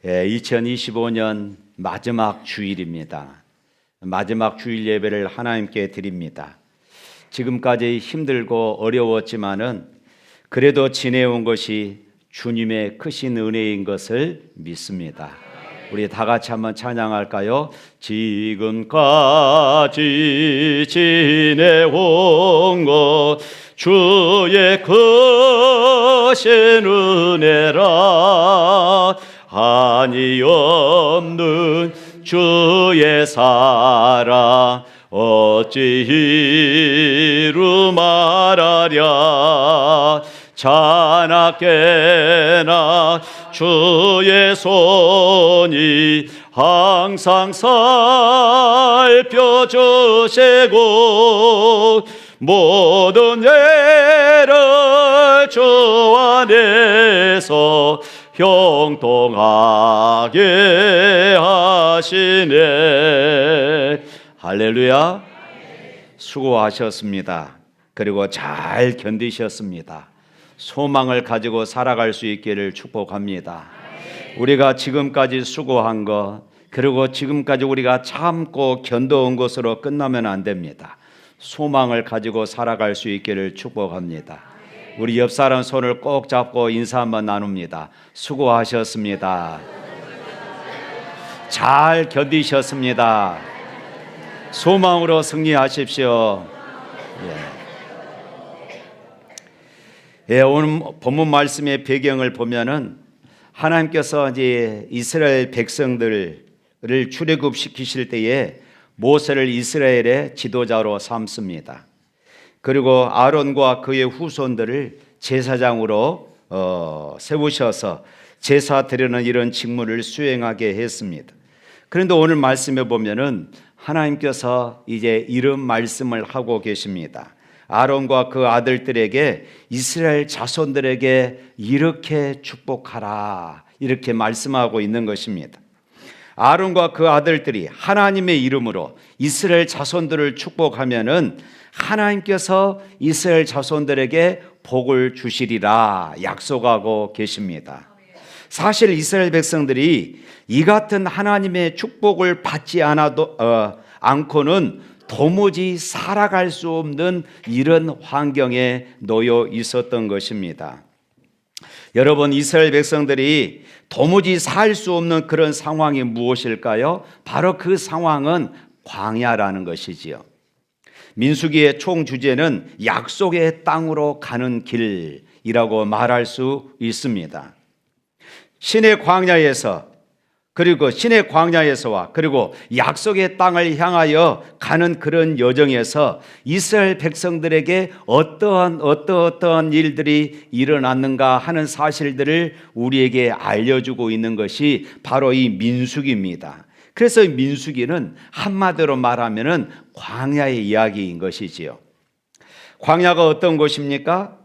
2025년 마지막 주일입니다. 마지막 주일 예배를 하나님께 드립니다. 지금까지 힘들고 어려웠지만은 그래도 지내온 것이 주님의 크신 은혜인 것을 믿습니다. 우리 다 같이 한번 찬양할까요? 지금까지 지내온 것 주의 크신 은혜라, 한이 없는 주의 사랑 어찌 이루 말하랴. 자나깨나 주의 손이 항상 살펴주시고 모든 죄를 주 안에서 형통하게 하시네. 할렐루야. 수고하셨습니다. 그리고 잘 견디셨습니다. 소망을 가지고 살아갈 수 있기를 축복합니다. 우리가 지금까지 수고한 것, 그리고 지금까지 우리가 참고 견뎌온 것으로 끝나면 안 됩니다. 소망을 가지고 살아갈 수 있기를 축복합니다. 우리 옆 사람 손을 꼭 잡고 인사 한번 나눕니다. 수고하셨습니다. 잘 견디셨습니다. 소망으로 승리하십시오. 오늘 본문 말씀의 배경을 보면은 하나님께서 이제 이스라엘 백성들을 출애굽시키실 때에 모세를 이스라엘의 지도자로 삼습니다. 그리고 아론과 그의 후손들을 제사장으로 세우셔서 제사 드리는 이런 직무를 수행하게 했습니다. 그런데 오늘 말씀에 보면은 하나님께서 이제 이런 말씀을 하고 계십니다. 아론과 그 아들들에게, 이스라엘 자손들에게 이렇게 축복하라, 이렇게 말씀하고 있는 것입니다. 아론과 그 아들들이 하나님의 이름으로 이스라엘 자손들을 축복하면은 하나님께서 이스라엘 자손들에게 복을 주시리라 약속하고 계십니다. 사실 이스라엘 백성들이 이 같은 하나님의 축복을 받지 않고는 도무지 살아갈 수 없는 이런 환경에 놓여 있었던 것입니다. 여러분, 이스라엘 백성들이 도무지 살 수 없는 그런 상황이 무엇일까요? 바로 그 상황은 광야라는 것이지요. 민수기의 총 주제는 약속의 땅으로 가는 길이라고 말할 수 있습니다. 신의 광야에서와 그리고 약속의 땅을 향하여 가는 그런 여정에서 이스라엘 백성들에게 어떠한 일들이 일어났는가 하는 사실들을 우리에게 알려주고 있는 것이 바로 이 민수기입니다. 그래서 민수기는 한마디로 말하면은 광야의 이야기인 것이지요. 광야가 어떤 곳입니까?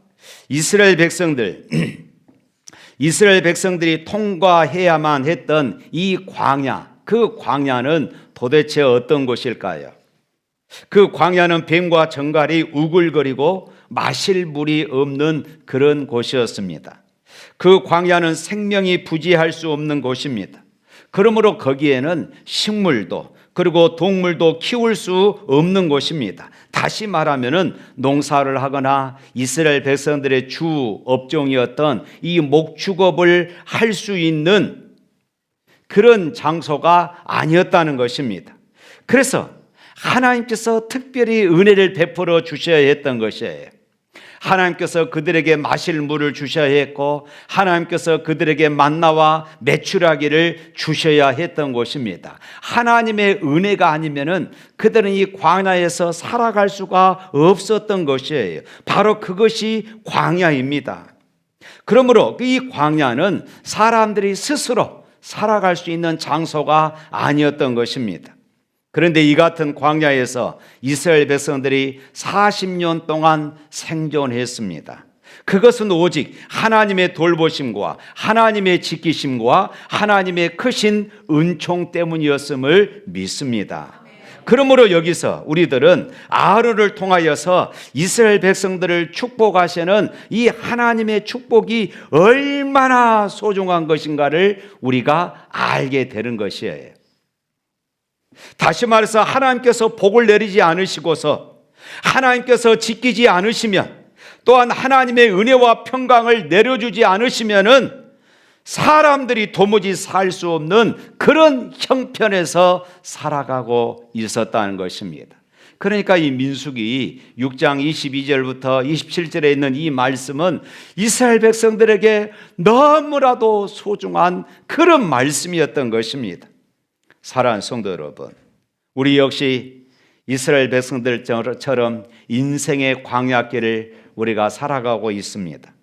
이스라엘 백성들이 통과해야만 했던 이 광야, 그 광야는 도대체 어떤 곳일까요? 그 광야는 뱀과 정갈이 우글거리고 마실 물이 없는 그런 곳이었습니다. 그 광야는 생명이 부지할 수 없는 곳입니다. 그러므로 거기에는 식물도 그리고 동물도 키울 수 없는 곳입니다. 다시 말하면은 농사를 하거나 이스라엘 백성들의 주 업종이었던 이 목축업을 할 수 있는 그런 장소가 아니었다는 것입니다. 그래서 하나님께서 특별히 은혜를 베풀어 주셔야 했던 것이에요. 하나님께서 그들에게 마실 물을 주셔야 했고, 하나님께서 그들에게 만나와 메추라기를 주셔야 했던 것입니다. 하나님의 은혜가 아니면은 그들은 이 광야에서 살아갈 수가 없었던 것이에요. 바로 그것이 광야입니다. 그러므로 이 광야는 사람들이 스스로 살아갈 수 있는 장소가 아니었던 것입니다. 그런데 이 같은 광야에서 이스라엘 백성들이 40년 동안 생존했습니다. 그것은 오직 하나님의 돌보심과 하나님의 지키심과 하나님의 크신 은총 때문이었음을 믿습니다. 그러므로 여기서 우리들은 아론을 통하여서 이스라엘 백성들을 축복하시는 이 하나님의 축복이 얼마나 소중한 것인가를 우리가 알게 되는 것이에요. 다시 말해서 하나님께서 복을 내리지 않으시고서 하나님께서 지키지 않으시면, 또한 하나님의 은혜와 평강을 내려주지 않으시면은 사람들이 도무지 살 수 없는 그런 형편에서 살아가고 있었다는 것입니다. 그러니까 이 민수기 6장 22절부터 27절에 있는 이 말씀은 이스라엘 백성들에게 너무나도 소중한 그런 말씀이었던 것입니다. 사랑하는 성도 여러분, 우리 역시 이스라엘 백성들처럼 인생의 광야길을 우리가 살아가고 있습니다.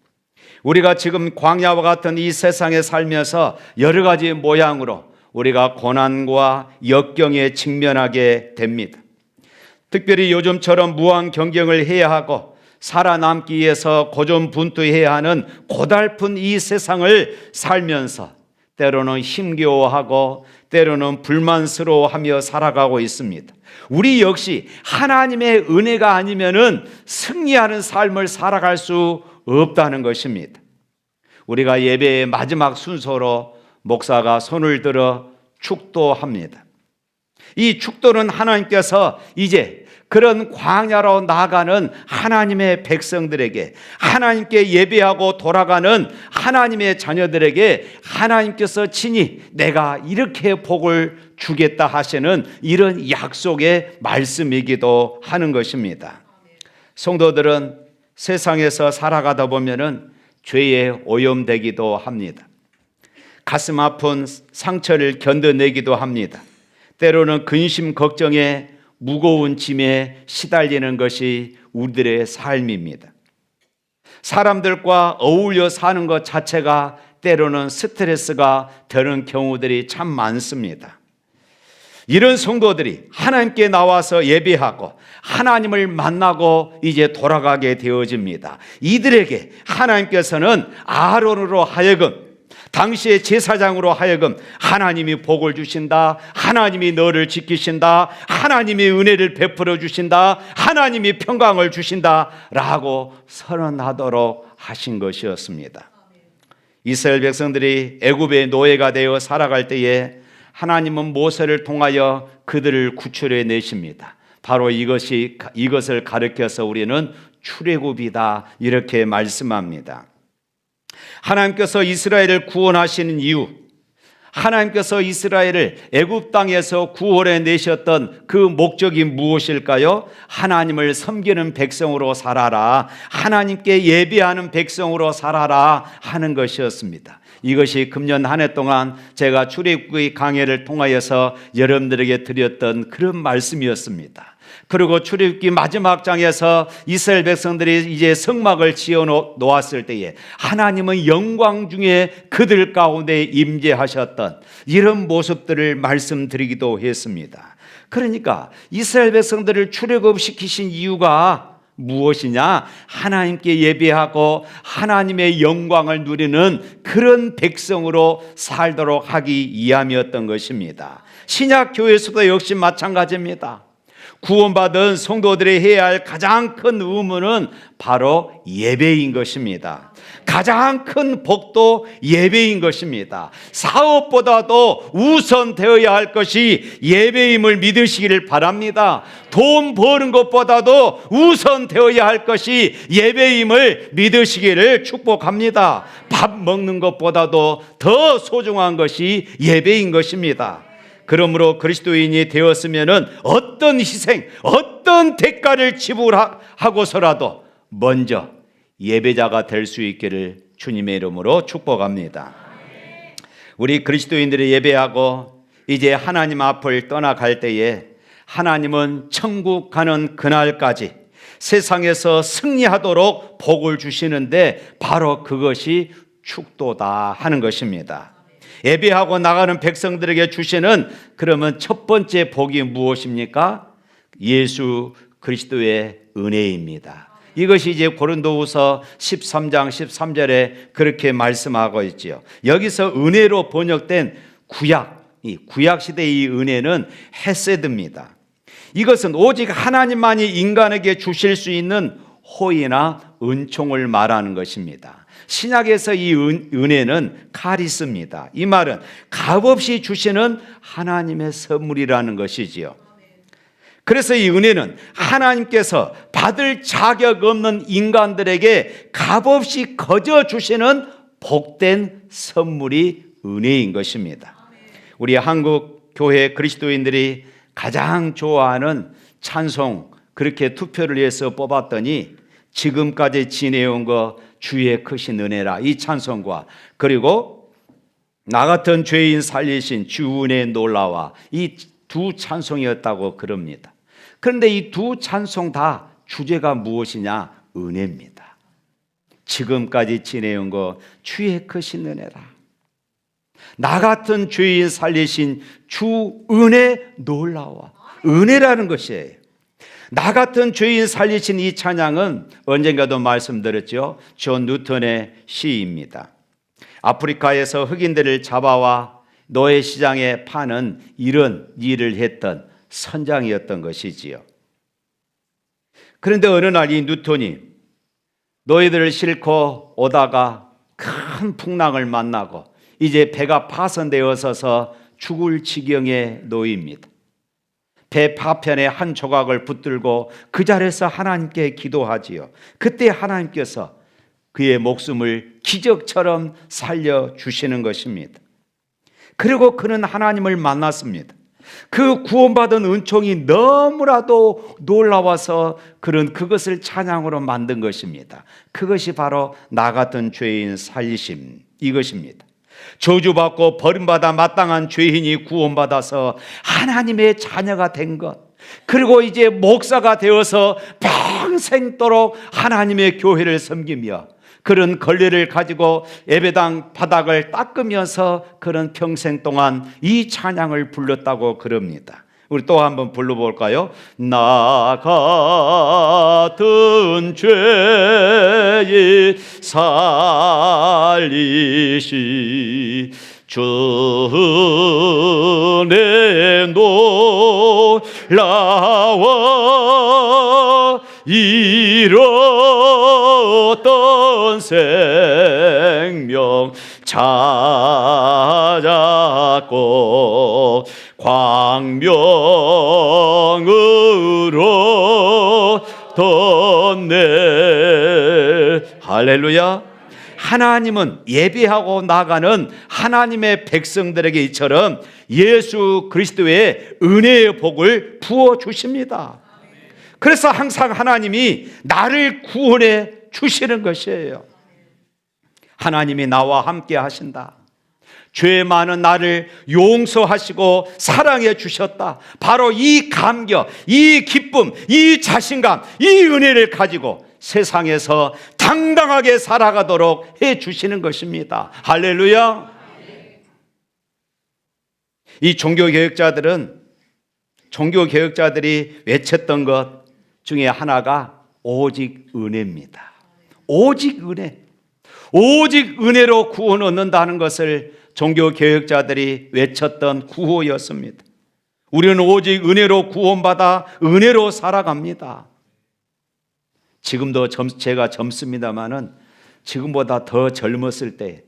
우리가 지금 광야와 같은 이 세상에 살면서 여러 가지 모양으로 우리가 고난과 역경에 직면하게 됩니다. 특별히 요즘처럼 무한 경쟁을 해야 하고 살아남기 위해서 고전분투해야 하는 고달픈 이 세상을 살면서 때로는 힘겨워하고 때로는 불만스러워하며 살아가고 있습니다. 우리 역시 하나님의 은혜가 아니면은 승리하는 삶을 살아갈 수 없다는 것입니다. 우리가 예배의 마지막 순서로 목사가 손을 들어 축도합니다. 이 축도는 하나님께서 이제 그런 광야로 나아가는 하나님의 백성들에게, 하나님께 예배하고 돌아가는 하나님의 자녀들에게 하나님께서 친히 내가 이렇게 복을 주겠다 하시는 이런 약속의 말씀이기도 하는 것입니다. 성도들은 세상에서 살아가다 보면은 죄에 오염되기도 합니다. 가슴 아픈 상처를 견뎌내기도 합니다. 때로는 근심 걱정에 무거운 짐에 시달리는 것이 우리들의 삶입니다. 사람들과 어울려 사는 것 자체가 때로는 스트레스가 되는 경우들이 참 많습니다. 이런 성도들이 하나님께 나와서 예배하고 하나님을 만나고 이제 돌아가게 되어집니다. 이들에게 하나님께서는 아론으로 하여금, 당시의 제사장으로 하여금 하나님이 복을 주신다, 하나님이 너를 지키신다, 하나님이 은혜를 베풀어 주신다, 하나님이 평강을 주신다 라고 선언하도록 하신 것이었습니다. 이스라엘 백성들이 애굽의 노예가 되어 살아갈 때에 하나님은 모세를 통하여 그들을 구출해 내십니다. 바로 이것을 가르쳐서 우리는 출애굽이다 이렇게 말씀합니다. 하나님께서 이스라엘을 구원하시는 이유, 하나님께서 이스라엘을 애굽 땅에서 구원해 내셨던 그 목적이 무엇일까요? 하나님을 섬기는 백성으로 살아라, 하나님께 예배하는 백성으로 살아라 하는 것이었습니다. 이것이 금년 한 해 동안 제가 출애굽기 강해를 통하여서 여러분들에게 드렸던 그런 말씀이었습니다. 그리고 출애굽기 마지막 장에서 이스라엘 백성들이 이제 성막을 지어 놓았을 때에 하나님은 영광 중에 그들 가운데 임재하셨던 이런 모습들을 말씀드리기도 했습니다. 그러니까 이스라엘 백성들을 출애굽시키신 이유가 무엇이냐? 하나님께 예배하고 하나님의 영광을 누리는 그런 백성으로 살도록 하기 위함이었던 것입니다. 신약 교회에서도 역시 마찬가지입니다. 구원받은 성도들이 해야 할 가장 큰 의무는 바로 예배인 것입니다. 가장 큰 복도 예배인 것입니다. 사업보다도 우선되어야 할 것이 예배임을 믿으시기를 바랍니다. 돈 버는 것보다도 우선되어야 할 것이 예배임을 믿으시기를 축복합니다. 밥 먹는 것보다도 더 소중한 것이 예배인 것입니다. 그러므로 그리스도인이 되었으면은 어떤 희생, 어떤 대가를 지불하고서라도 먼저 예배자가 될 수 있기를 주님의 이름으로 축복합니다. 우리 그리스도인들이 예배하고 이제 하나님 앞을 떠나갈 때에 하나님은 천국 가는 그날까지 세상에서 승리하도록 복을 주시는데 바로 그것이 축도다 하는 것입니다. 예배하고 나가는 백성들에게 주시는 그러면 첫 번째 복이 무엇입니까? 예수 그리스도의 은혜입니다. 이것이 이제 고린도후서 13장 13절에 그렇게 말씀하고 있지요. 여기서 은혜로 번역된 구약 시대의 이 은혜는 헤세드입니다. 이것은 오직 하나님만이 인간에게 주실 수 있는 호의나 은총을 말하는 것입니다. 신약에서 이 은혜는 카리스입니다. 이 말은 값없이 주시는 하나님의 선물이라는 것이지요. 그래서 이 은혜는 하나님께서 받을 자격 없는 인간들에게 값없이 거저 주시는 복된 선물이 은혜인 것입니다. 우리 한국 교회 그리스도인들이 가장 좋아하는 찬송, 그렇게 투표를 해서 뽑았더니 지금까지 지내온 거 주의 크신 은혜라, 이 찬송과 그리고 나 같은 죄인 살리신 주 은혜 놀라와, 이 두 찬송이었다고 그럽니다. 그런데 이 두 찬송 다 주제가 무엇이냐? 은혜입니다. 지금까지 지내온 거 주의 크신 은혜라, 나 같은 죄인 살리신 주 은혜 놀라와. 은혜라는 것이에요. 나 같은 죄인 살리신 이 찬양은 언젠가도 말씀드렸죠. 존 뉴턴의 시입니다. 아프리카에서 흑인들을 잡아와 노예 시장에 파는 이런 일을 했던 선장이었던 것이지요. 그런데 어느 날 이 뉴턴이 노예들을 싣고 오다가 큰 풍랑을 만나고 이제 배가 파손되어서 죽을 지경에 놓입니다. 배 파편에 한 조각을 붙들고 그 자리에서 하나님께 기도하지요. 그때 하나님께서 그의 목숨을 기적처럼 살려주시는 것입니다. 그리고 그는 하나님을 만났습니다. 그 구원받은 은총이 너무나도 놀라워서 그는 그것을 찬양으로 만든 것입니다. 그것이 바로 나 같은 죄인 살리심, 이것입니다. 저주받고 버림받아 마땅한 죄인이 구원받아서 하나님의 자녀가 된 것, 그리고 이제 목사가 되어서 평생도록 하나님의 교회를 섬기며 그런 권리를 가지고 예배당 바닥을 닦으면서 그런 평생 동안 이 찬양을 불렀다고 그럽니다. 우리 또 한번 불러볼까요? 나 같은 죄인 살리시 주 은혜 놀라워 잃었던 생명 찾았고 광명으로 떴네. 할렐루야. 하나님은 예배하고 나가는 하나님의 백성들에게 이처럼 예수 그리스도의 은혜의 복을 부어주십니다. 그래서 항상 하나님이 나를 구원해 주시는 것이에요. 하나님이 나와 함께 하신다. 죄 많은 나를 용서하시고 사랑해 주셨다. 바로 이 감격, 이 기쁨, 이 자신감, 이 은혜를 가지고 세상에서 당당하게 살아가도록 해 주시는 것입니다. 할렐루야. 이 종교개혁자들이 외쳤던 것 중에 하나가 오직 은혜입니다. 오직 은혜. 오직 은혜로 구원 얻는다는 것을 종교개혁자들이 외쳤던 구호였습니다. 우리는 오직 은혜로 구원받아 은혜로 살아갑니다. 지금도 제가 젊습니다마는 지금보다 더 젊었을 때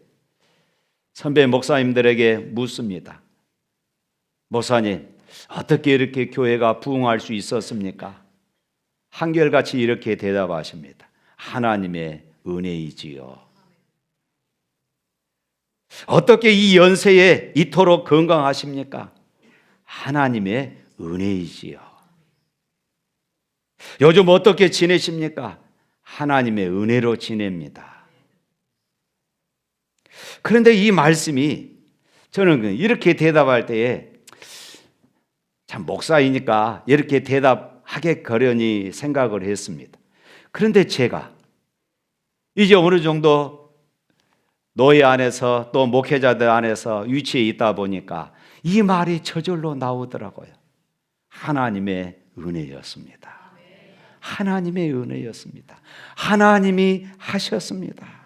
선배 목사님들에게 묻습니다. 목사님, 어떻게 이렇게 교회가 부흥할 수 있었습니까? 한결같이 이렇게 대답하십니다. 하나님의 은혜이지요. 어떻게 이 연세에 이토록 건강하십니까? 하나님의 은혜이지요. 요즘 어떻게 지내십니까? 하나님의 은혜로 지냅니다. 그런데 이 말씀이 저는 이렇게 대답할 때에 참 목사이니까 이렇게 대답하겠거려니 생각을 했습니다. 그런데 제가 이제 어느 정도 노예 안에서 또 목회자들 안에서 위치에 있다 보니까 이 말이 저절로 나오더라고요. 하나님의 은혜였습니다. 하나님의 은혜였습니다. 하나님이 하셨습니다.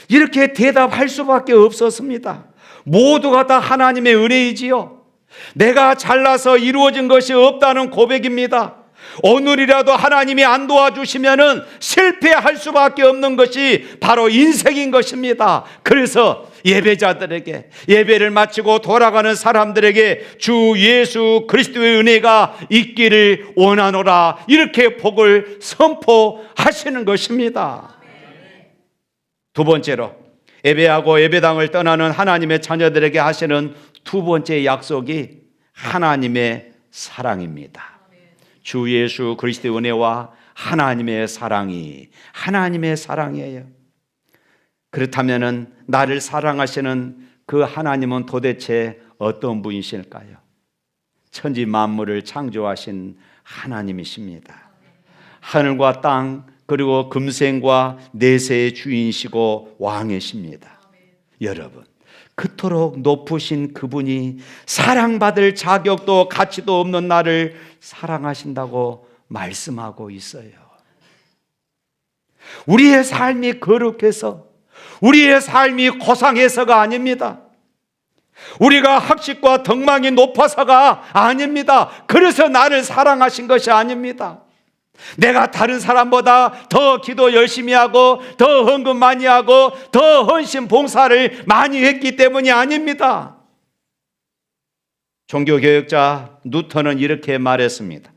이렇게 대답할 수밖에 없었습니다. 모두가 다 하나님의 은혜이지요. 내가 잘나서 이루어진 것이 없다는 고백입니다. 오늘이라도 하나님이 안 도와주시면은 실패할 수밖에 없는 것이 바로 인생인 것입니다. 그래서 예배자들에게, 예배를 마치고 돌아가는 사람들에게 주 예수 그리스도의 은혜가 있기를 원하노라, 이렇게 복을 선포하시는 것입니다. 두 번째로, 예배하고 예배당을 떠나는 하나님의 자녀들에게 하시는 두 번째 약속이 하나님의 사랑입니다. 주 예수 그리스도의 은혜와 하나님의 사랑이 하나님의 사랑이에요. 그렇다면 나를 사랑하시는 그 하나님은 도대체 어떤 분이실까요? 천지 만물을 창조하신 하나님이십니다. 하늘과 땅 그리고 금생과 내세의 주인이시고 왕이십니다. 여러분, 그토록 높으신 그분이 사랑받을 자격도 가치도 없는 나를 사랑하신다고 말씀하고 있어요. 우리의 삶이 거룩해서, 우리의 삶이 고상해서가 아닙니다. 우리가 학식과 덕망이 높아서가 아닙니다. 그래서 나를 사랑하신 것이 아닙니다. 내가 다른 사람보다 더 기도 열심히 하고 더 헌금 많이 하고 더 헌신 봉사를 많이 했기 때문이 아닙니다. 종교개혁자 누턴은 이렇게 말했습니다.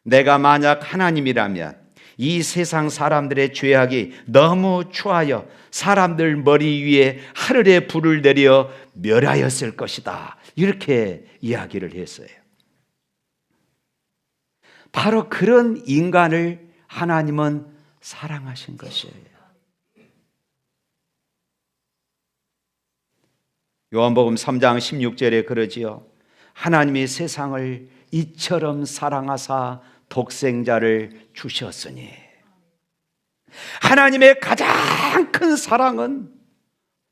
내가 만약 하나님이라면 이 세상 사람들의 죄악이 너무 추하여 사람들 머리 위에 하늘의 불을 내려 멸하였을 것이다, 이렇게 이야기를 했어요. 바로 그런 인간을 하나님은 사랑하신 것이에요. 요한복음 3장 16절에 그러지요. 하나님이 세상을 이처럼 사랑하사 독생자를 주셨으니. 하나님의 가장 큰 사랑은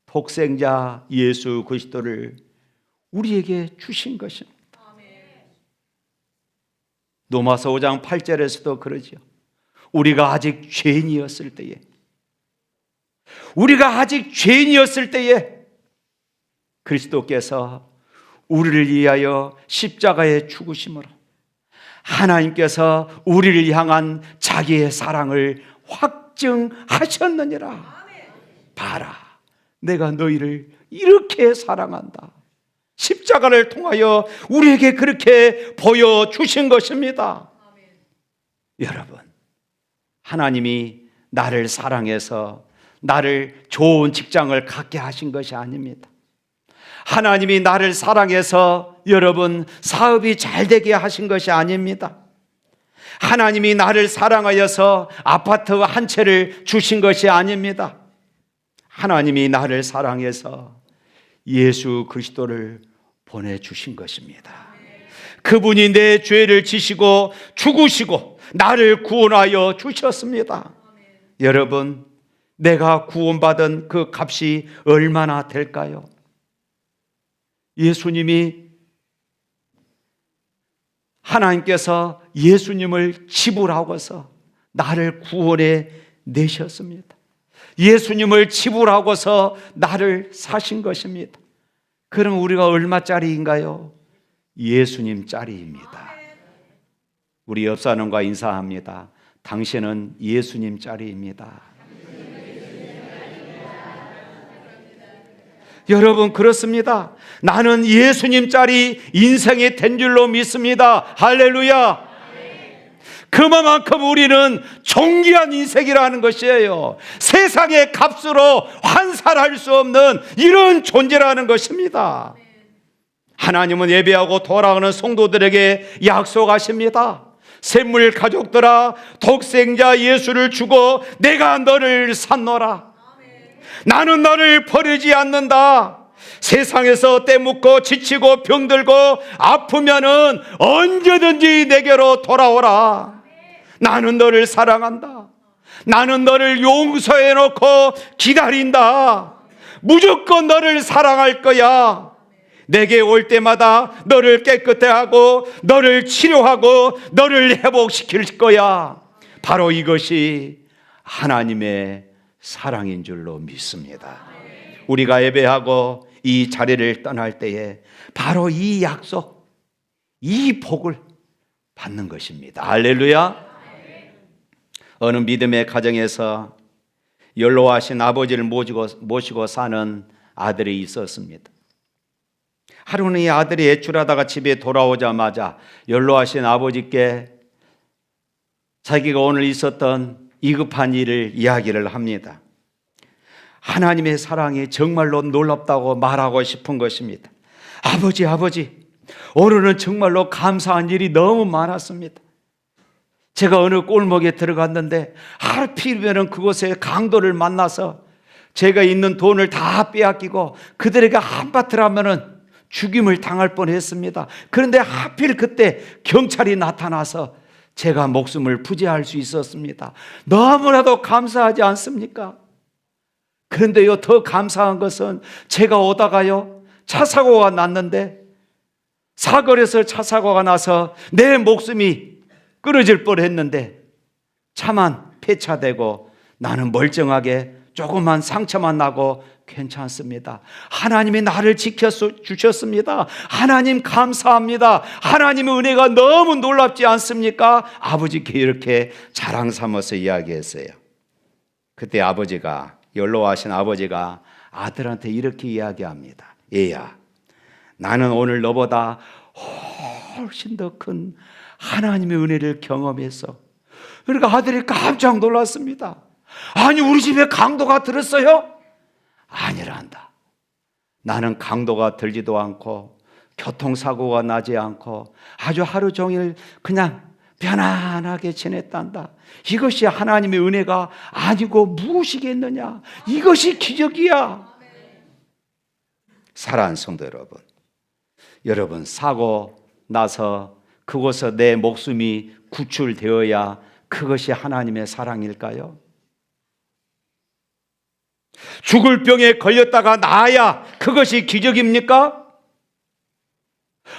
독생자 예수 그리스도를 우리에게 주신 것입니다. 로마서 5장 8절에서도 그러죠. 우리가 아직 죄인이었을 때에 그리스도께서 우리를 위하여 십자가에 죽으심으로 하나님께서 우리를 향한 자기의 사랑을 확증하셨느니라. 봐라, 내가 너희를 이렇게 사랑한다. 십자가를 통하여 우리에게 그렇게 보여주신 것입니다. 여러분, 하나님이 나를 사랑해서 나를 좋은 직장을 갖게 하신 것이 아닙니다. 하나님이 나를 사랑해서 여러분 사업이 잘 되게 하신 것이 아닙니다. 하나님이 나를 사랑하여서 아파트 한 채를 주신 것이 아닙니다. 하나님이 나를 사랑해서 예수 그리스도를 보내주신 것입니다. 그분이 내 죄를 지시고 죽으시고 나를 구원하여 주셨습니다. 여러분, 내가 구원받은 그 값이 얼마나 될까요? 하나님께서 예수님을 지불하고서 나를 구원해 내셨습니다. 예수님을 지불하고서 나를 사신 것입니다. 그럼 우리가 얼마짜리인가요? 예수님짜리입니다. 우리 옆 사람과 인사합니다. 당신은 예수님짜리입니다. 여러분, 그렇습니다. 나는 예수님짜리 인생이 된 줄로 믿습니다. 할렐루야. 그만큼 우리는 존귀한 인생이라는 것이에요. 세상의 값으로 환산할 수 없는 이런 존재라는 것입니다. 하나님은 예배하고 돌아오는 성도들에게 약속하십니다. 샘물 가족들아, 독생자 예수를 주고 내가 너를 샀노라. 나는 너를 버리지 않는다. 세상에서 때묻고 지치고 병들고 아프면은 언제든지 내게로 돌아오라. 나는 너를 사랑한다. 나는 너를 용서해 놓고 기다린다. 무조건 너를 사랑할 거야. 내게 올 때마다 너를 깨끗해 하고 너를 치료하고 너를 회복시킬 거야. 바로 이것이 하나님의 사랑인 줄로 믿습니다. 우리가 예배하고 이 자리를 떠날 때에 바로 이 약속, 이 복을 받는 것입니다. 할렐루야. 어느 믿음의 가정에서 연로하신 아버지를 모시고 사는 아들이 있었습니다. 하루는 이 아들이 외출하다가 집에 돌아오자마자 연로하신 아버지께 자기가 오늘 있었던 위급한 일을 이야기를 합니다. 하나님의 사랑이 정말로 놀랍다고 말하고 싶은 것입니다. 아버지, 오늘은 정말로 감사한 일이 너무 많았습니다. 제가 어느 골목에 들어갔는데 하필이면 그곳에 강도를 만나서 제가 있는 돈을 다 빼앗기고 그들에게 한바탕 하면은 죽임을 당할 뻔했습니다. 그런데 하필 그때 경찰이 나타나서 제가 목숨을 부지할 수 있었습니다. 너무나도 감사하지 않습니까? 그런데요, 더 감사한 것은 제가 오다가요, 차 사고가 났는데 사거리에서 차 사고가 나서 내 목숨이 끊어질 뻔했는데 차만 폐차되고 나는 멀쩡하게 조그만 상처만 나고 괜찮습니다. 하나님이 나를 지켜주셨습니다. 하나님 감사합니다. 하나님의 은혜가 너무 놀랍지 않습니까? 아버지께 이렇게 자랑 삼아서 이야기했어요. 그때 아버지가, 연로하신 아버지가 아들한테 이렇게 이야기합니다. 얘야, 나는 오늘 너보다 훨씬 더 큰 하나님의 은혜를 경험해서. 그러니까 아들이 깜짝 놀랐습니다. 아니, 우리 집에 강도가 들었어요? 아니란다. 나는 강도가 들지도 않고 교통사고가 나지 않고 아주 하루 종일 그냥 편안하게 지냈단다. 이것이 하나님의 은혜가 아니고 무엇이겠느냐? 이것이 기적이야. 사랑하는 성도 여러분, 사고 나서 그곳에서 내 목숨이 구출되어야 그것이 하나님의 사랑일까요? 죽을 병에 걸렸다가 나아야 그것이 기적입니까?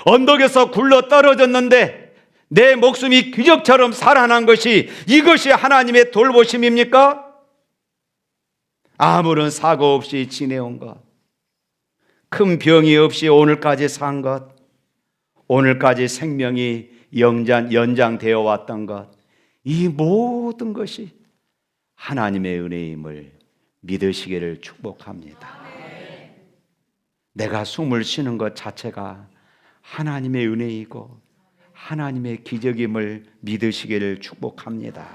언덕에서 굴러 떨어졌는데 내 목숨이 기적처럼 살아난 것이, 이것이 하나님의 돌보심입니까? 아무런 사고 없이 지내온 것, 큰 병이 없이 오늘까지 산 것, 오늘까지 생명이 연장되어 왔던 것, 이 모든 것이 하나님의 은혜임을 믿으시기를 축복합니다. 내가 숨을 쉬는 것 자체가 하나님의 은혜이고 하나님의 기적임을 믿으시기를 축복합니다.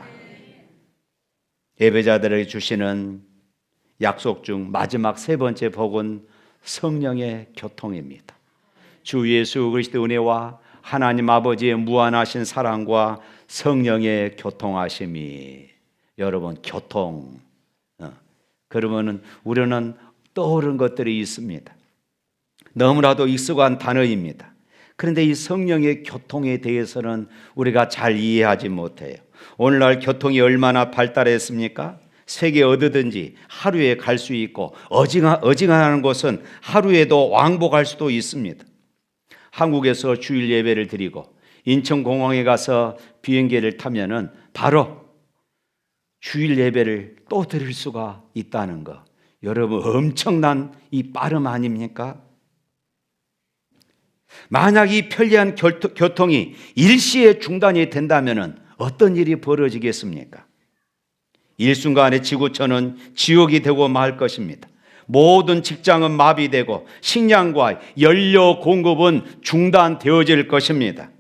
예배자들에게 주시는 약속 중 마지막 세 번째 복은 성령의 교통입니다. 주 예수 그리스도의 은혜와 하나님 아버지의 무한하신 사랑과 성령의 교통하심이, 여러분, 교통, 그러면은 우리는 떠오르는 것들이 있습니다. 너무나도 익숙한 단어입니다. 그런데 이 성령의 교통에 대해서는 우리가 잘 이해하지 못해요. 오늘날 교통이 얼마나 발달했습니까? 세계 어디든지 하루에 갈 수 있고 어지간하는 곳은 하루에도 왕복할 수도 있습니다. 한국에서 주일 예배를 드리고 인천공항에 가서 비행기를 타면은 바로 주일 예배를 또 드릴 수가 있다는 거, 여러분, 엄청난 이 빠름 아닙니까? 만약 이 편리한 교통이 일시에 중단이 된다면 어떤 일이 벌어지겠습니까? 일순간에 지구촌은 지옥이 되고 말 것입니다. 모든 직장은 마비되고 식량과 연료 공급은 중단되어질 것입니다.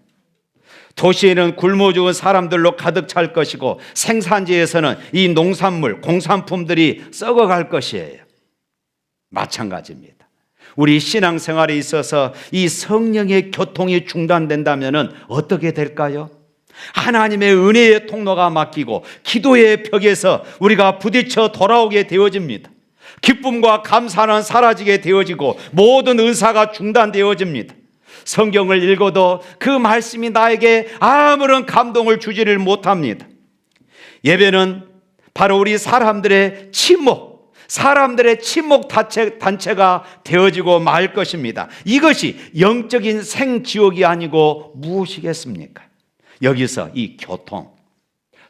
도시에는 굶어 죽은 사람들로 가득 찰 것이고 생산지에서는 이 농산물, 공산품들이 썩어갈 것이에요. 마찬가지입니다. 우리 신앙생활에 있어서 이 성령의 교통이 중단된다면 어떻게 될까요? 하나님의 은혜의 통로가 막히고 기도의 벽에서 우리가 부딪혀 돌아오게 되어집니다. 기쁨과 감사는 사라지게 되어지고 모든 은사가 중단되어집니다. 성경을 읽어도 그 말씀이 나에게 아무런 감동을 주지를 못합니다. 예배는 바로 우리 사람들의 침묵 단체가 되어지고 말 것입니다. 이것이 영적인 생지옥이 아니고 무엇이겠습니까? 여기서 이 교통,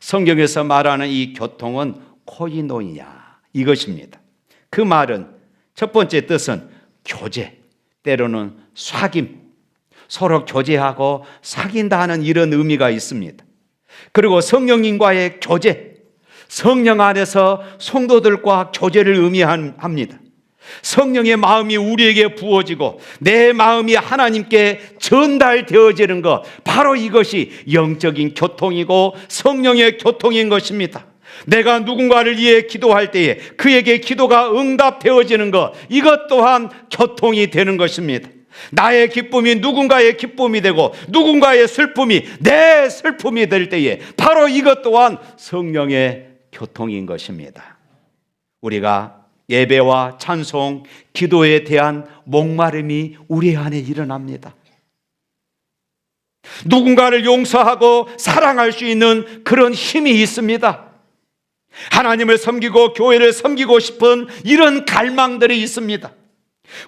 성경에서 말하는 이 교통은 코이노이냐, 이것입니다. 그 말은 첫 번째 뜻은 교제, 때로는 서로 교제하고 사귄다는 이런 의미가 있습니다. 그리고 성령님과의 교제, 성령 안에서 성도들과 교제를 의미합니다. 성령의 마음이 우리에게 부어지고 내 마음이 하나님께 전달되어지는 것, 바로 이것이 영적인 교통이고 성령의 교통인 것입니다. 내가 누군가를 위해 기도할 때에 그에게 기도가 응답되어지는 것, 이것 또한 교통이 되는 것입니다. 나의 기쁨이 누군가의 기쁨이 되고 누군가의 슬픔이 내 슬픔이 될 때에 바로 이것 또한 성령의 교통인 것입니다. 우리가 예배와 찬송, 기도에 대한 목마름이 우리 안에 일어납니다. 누군가를 용서하고 사랑할 수 있는 그런 힘이 있습니다. 하나님을 섬기고 교회를 섬기고 싶은 이런 갈망들이 있습니다.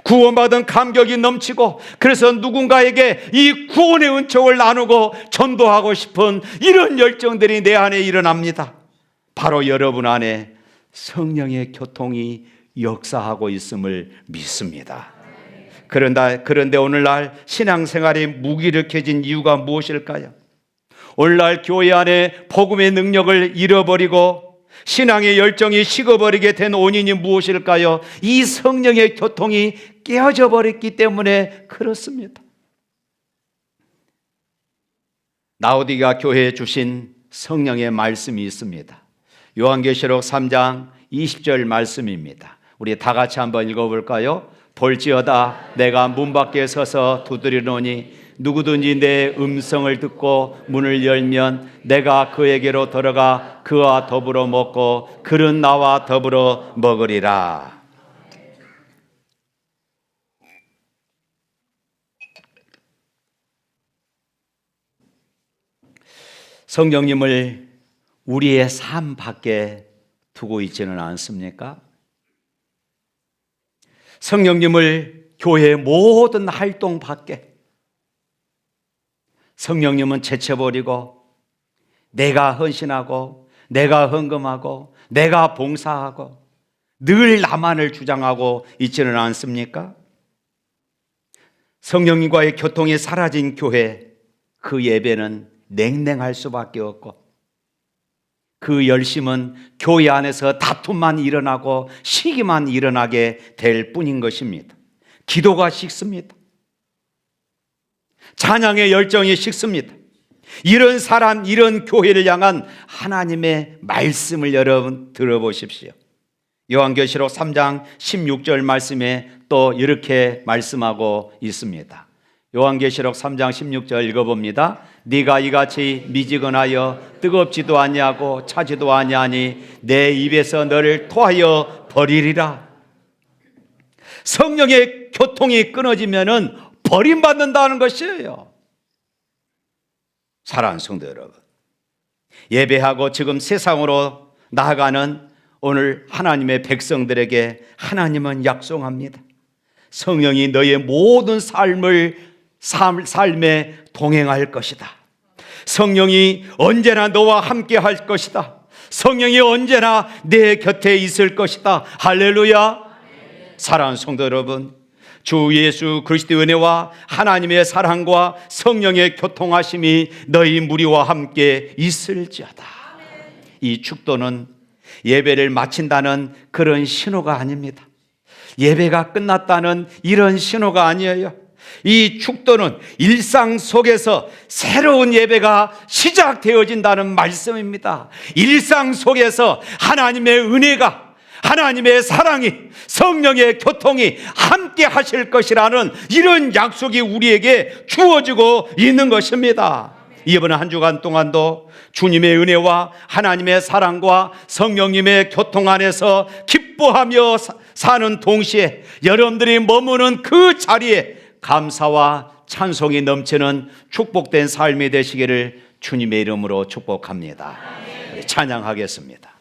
구원받은 감격이 넘치고 그래서 누군가에게 이 구원의 은총을 나누고 전도하고 싶은 이런 열정들이 내 안에 일어납니다. 바로 여러분 안에 성령의 교통이 역사하고 있음을 믿습니다. 그런데 오늘날 신앙생활이 무기력해진 이유가 무엇일까요? 오늘날 교회 안에 복음의 능력을 잃어버리고 신앙의 열정이 식어버리게 된 원인이 무엇일까요? 이 성령의 교통이 깨어져 버렸기 때문에 그렇습니다. 라오디게아 교회에 주신 성령의 말씀이 있습니다. 요한계시록 3장 20절 말씀입니다. 우리 다 같이 한번 읽어볼까요? 볼지어다 내가 문 밖에 서서 두드리노니 누구든지 내 음성을 듣고 문을 열면 내가 그에게로 들어가 그와 더불어 먹고 그는 나와 더불어 먹으리라. 성령님을 우리의 삶 밖에 두고 있지는 않습니까? 성령님을 교회의 모든 활동 밖에 성령님은 제쳐버리고 내가 헌신하고 내가 헌금하고 내가 봉사하고 늘 나만을 주장하고 있지는 않습니까? 성령님과의 교통이 사라진 교회, 그 예배는 냉랭할 수밖에 없고 그 열심은 교회 안에서 다툼만 일어나고 시기만 일어나게 될 뿐인 것입니다. 기도가 식습니다. 찬양의 열정이 식습니다. 이런 사람, 이런 교회를 향한 하나님의 말씀을 여러분 들어보십시오. 요한계시록 3장 16절 말씀에 또 이렇게 말씀하고 있습니다. 요한계시록 3장 16절 읽어봅니다. 네가 이같이 미지근하여 뜨겁지도 아니하고 차지도 아니하니 내 입에서 너를 토하여 버리리라. 성령의 교통이 끊어지면은 버림받는다는 것이에요. 사랑하는 성도 여러분, 예배하고 지금 세상으로 나아가는 오늘 하나님의 백성들에게 하나님은 약속합니다. 성령이 너의 모든 삶에 동행할 것이다. 성령이 언제나 너와 함께 할 것이다. 성령이 언제나 내 곁에 있을 것이다. 할렐루야. 사랑하는 성도 여러분, 주 예수 그리스도의 은혜와 하나님의 사랑과 성령의 교통하심이 너희 무리와 함께 있을지어다. 이 축도는 예배를 마친다는 그런 신호가 아닙니다. 예배가 끝났다는 이런 신호가 아니에요. 이 축도는 일상 속에서 새로운 예배가 시작되어진다는 말씀입니다. 일상 속에서 하나님의 은혜가, 하나님의 사랑이, 성령의 교통이 함께 하실 것이라는 이런 약속이 우리에게 주어지고 있는 것입니다. 이번 한 주간 동안도 주님의 은혜와 하나님의 사랑과 성령님의 교통 안에서 기뻐하며 사는 동시에 여러분들이 머무는 그 자리에 감사와 찬송이 넘치는 축복된 삶이 되시기를 주님의 이름으로 축복합니다. 찬양하겠습니다.